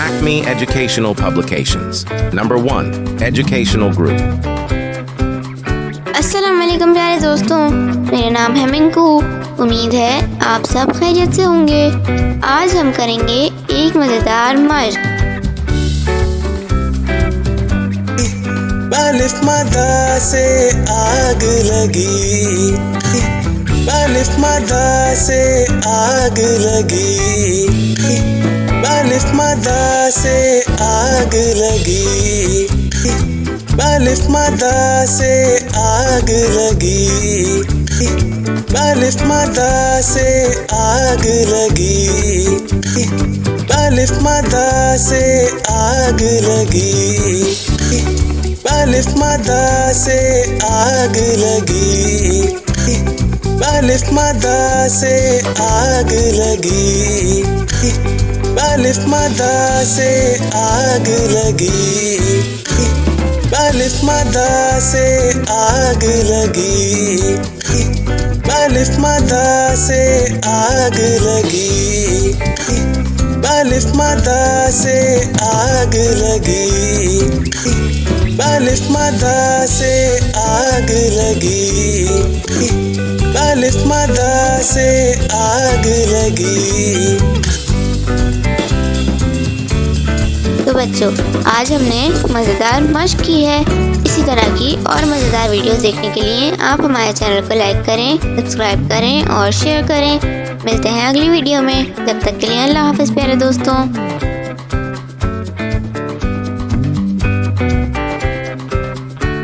Acme Educational Publications. Number 1. Educational Group. अस्सलाम वालेकुम प्यारे दोस्तों, मेरा नाम है मिंकू। उम्मीद है आप सब खैरियत से होंगे। आज हम करेंगे एक मज़ेदार मश्क। बालिफ मादा से आग लगी, बालिफ मादा से आग लगी, बालिफ मादा से आग लगी, बालिफ मादा से आग लगी, बालिफ मादा से आग लगी, बालिफ मादा से आग लगी, बालिफ मादा से आग लगी, बालिफ मादा से आग लगी, बालिफ मादा से आग लगी, बालिफ मादा से आग लगी, बालिफ मादा से आग लगी, बालिफ मादा से आग लगी, बालिफ मादा से आग लगी, बालिफ मादा से आग लगी। तो बच्चों, आज हमने मज़ेदार मश्क की है। इसी तरह की और मज़ेदार वीडियोस देखने के लिए आप हमारे चैनल को लाइक करें, सब्सक्राइब करें और शेयर करें। मिलते हैं अगली वीडियो में। तब तक के लिए अल्लाह हाफ़िज़ प्यारे दोस्तों।